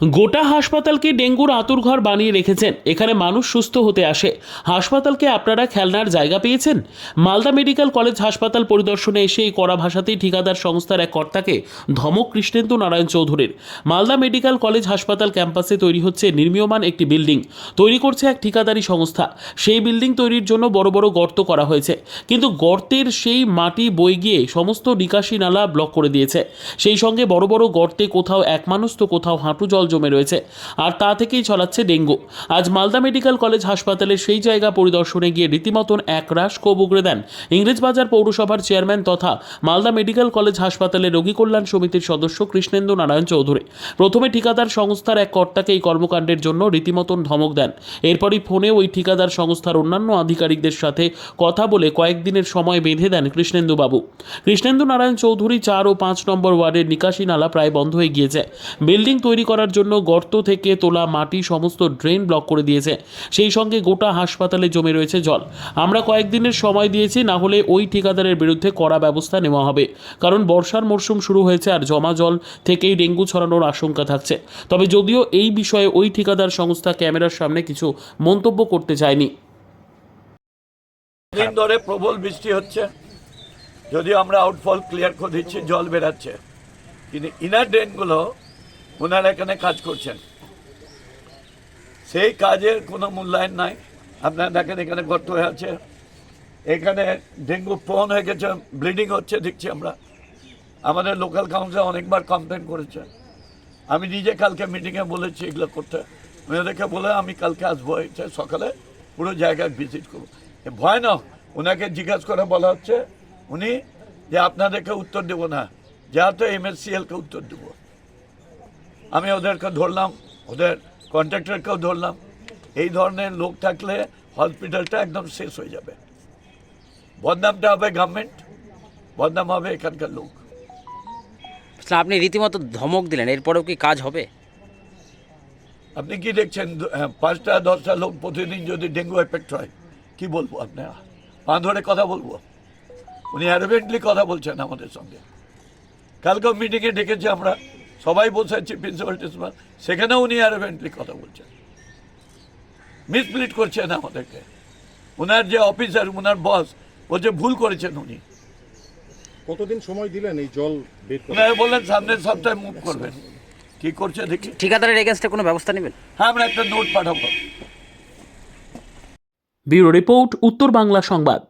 গোটা হাসপাতালকে ডেঙ্গুর আঁতুড়ঘর বানিয়ে রেখেছেন। এখানে মানুষ সুস্থ হতে আসে। হাসপাতালকে আপনারা খেলনার জায়গা পেয়েছেন। মালদা মেডিকেল কলেজ হাসপাতাল পরিদর্শনে এসে এই কড়া ভাষাতেই ঠিকাদার সংস্থার এক কর্তাকে ধমক কৃষ্ণেন্দু নারায়ণ চৌধুরীর। মালদা মেডিকেল কলেজ হাসপাতাল ক্যাম্পাসে তৈরি হচ্ছে নির্মীয়মান একটি বিল্ডিং। তৈরি করছে এক ঠিকাদারি সংস্থা। সেই বিল্ডিং তৈরির জন্য বড় বড় গর্ত করা হয়েছে, কিন্তু গর্তের সেই মাটি বয়ে গিয়ে সমস্ত নিকাশি নালা ব্লক করে দিয়েছে। সেই সঙ্গে বড় বড় গর্তে কোথাও এক মানুষ তো কোথাও হাঁটু জল জমে রয়েছে, আর তা থেকেই ছড়াচ্ছে ডেঙ্গু। আজ মালদা মেডিকেল কলেজ হাসপাতালের সেই জায়গা পরিদর্শনে গিয়ে রীতিমতন একরাশ ক্ষোভ উগরে দেন ইংরেজবাজার পৌরসভার চেয়ারম্যান তথা মালদা মেডিকেল কলেজ হাসপাতালের রোগী কল্যাণ সমিতির সদস্য কৃষ্ণেন্দু নারায়ণ চৌধুরী। প্রথমে ঠিকাদার সংস্থার এক কর্তাকে এই কর্মকাণ্ডের জন্য রীতিমতন ধমক দেন। এরপরই ফোনে ওই ঠিকাদার সংস্থার অন্যান্য আধিকারিকদের সাথে কথা বলে কয়েকদিনের সময় বেঁধে দেন কৃষ্ণেন্দু বাবু। কৃষ্ণেন্দু নারায়ণ চৌধুরী 4 ও 5 নম্বর ওয়ার্ডের নিকাশি নালা প্রায় বন্ধ হয়ে গিয়েছে। বিল্ডিং তৈরি করার জন্য গর্ত থেকে তোলা মাটি সমস্ত ড্রেন ব্লক করে দিয়েছে। সেই সঙ্গে গোটা হাসপাতালে জমে রয়েছে জল। আমরা কয়েকদিনের সময় দিয়েছি, না হলে ওই ঠিকাদারের বিরুদ্ধে কড়া ব্যবস্থা নেওয়া হবে। কারণ বর্ষার মরশুম শুরু হয়েছে আর জমা জল থেকেই ডেঙ্গু ছড়ানোর আশঙ্কা থাকছে। তবে যদিও এই বিষয়ে ওই ঠিকাদার সংস্থা ক্যামেরার সামনে কিছু মন্তব্য করতে চায়নি। দিন ধরে প্রবল বৃষ্টি হচ্ছে, যদিও আমরা আউটফল ক্লিয়ার করে দিচ্ছি, জল বেরাচ্ছে, কিন্তু ইনার ড্রেনগুলো ওনারা এখানে কাজ করছেন, সেই কাজের কোনো মূল্যায়ন নাই। আপনারা দেখেন এখানে গর্ত হয়ে আছে, এখানে ডেঙ্গু প্রোন হয়ে গেছে, ব্লিডিং হচ্ছে দেখছি আমরা। আমাদের লোকাল কাউন্সিল অনেকবার কমপ্লেন করেছে। আমি নিজে কালকে মিটিংয়ে বলেছি এগুলো করতে, ওনাদেরকে বলে আমি কালকে আসবো, সকালে পুরো জায়গায় ভিজিট করবো। ভয় না, ওনাকে জিজ্ঞাসা করে বলা হচ্ছে উনি যে আপনাদেরকে উত্তর দেবো না, যা তো MSCL-কে উত্তর দেবো। আমি ওদেরকে ধরলাম, ওদের কন্ট্রাক্টরকেও ধরলাম। এই ধরনের লোক থাকলে হসপিটালটা একদম শেষ হয়ে যাবে। বদনামটা হবে গভর্নমেন্ট, বদনাম হবে এখানকার লোক। আপনি রীতিমতো ধমক দিলেন, এরপরেও কি কাজ হবে? আপনি কি দেখছেন 5টা 10টা লোক প্রতিদিন যদি ডেঙ্গু এফেক্ট হয়, কি বলবো? আপনার পা ধরে কথা বলবো? উনি অ্যারোগেন্টলি কথা বলছেন আমাদের সঙ্গে। কালকেও মিটিংয়ে ডেকেছি আমরা, সবাই বসে আছি, প্রিন্সিপাল টিন্সিপাল, সেখানেও উনি অ্যারোগেন্টলি কথা বলছেন, মিসপ্লিট করছেন আমাদেরকে। ওনার যে অফিসার, ওনার বস, ও যে ভুল করেছেন উনি। কতদিন সময় দিলেন এই জল বের করতে? ওনারা বললেন সামনের সপ্তাহে মুভ করবেন। কি করছে দেখি। ঠিকাদারের এগেনস্টে কোনো ব্যবস্থা নেবেন? হ্যাঁ, আমরা একটা নোট পাঠাবো। ব্যুরো রিপোর্ট, উত্তর বাংলা সংবাদ।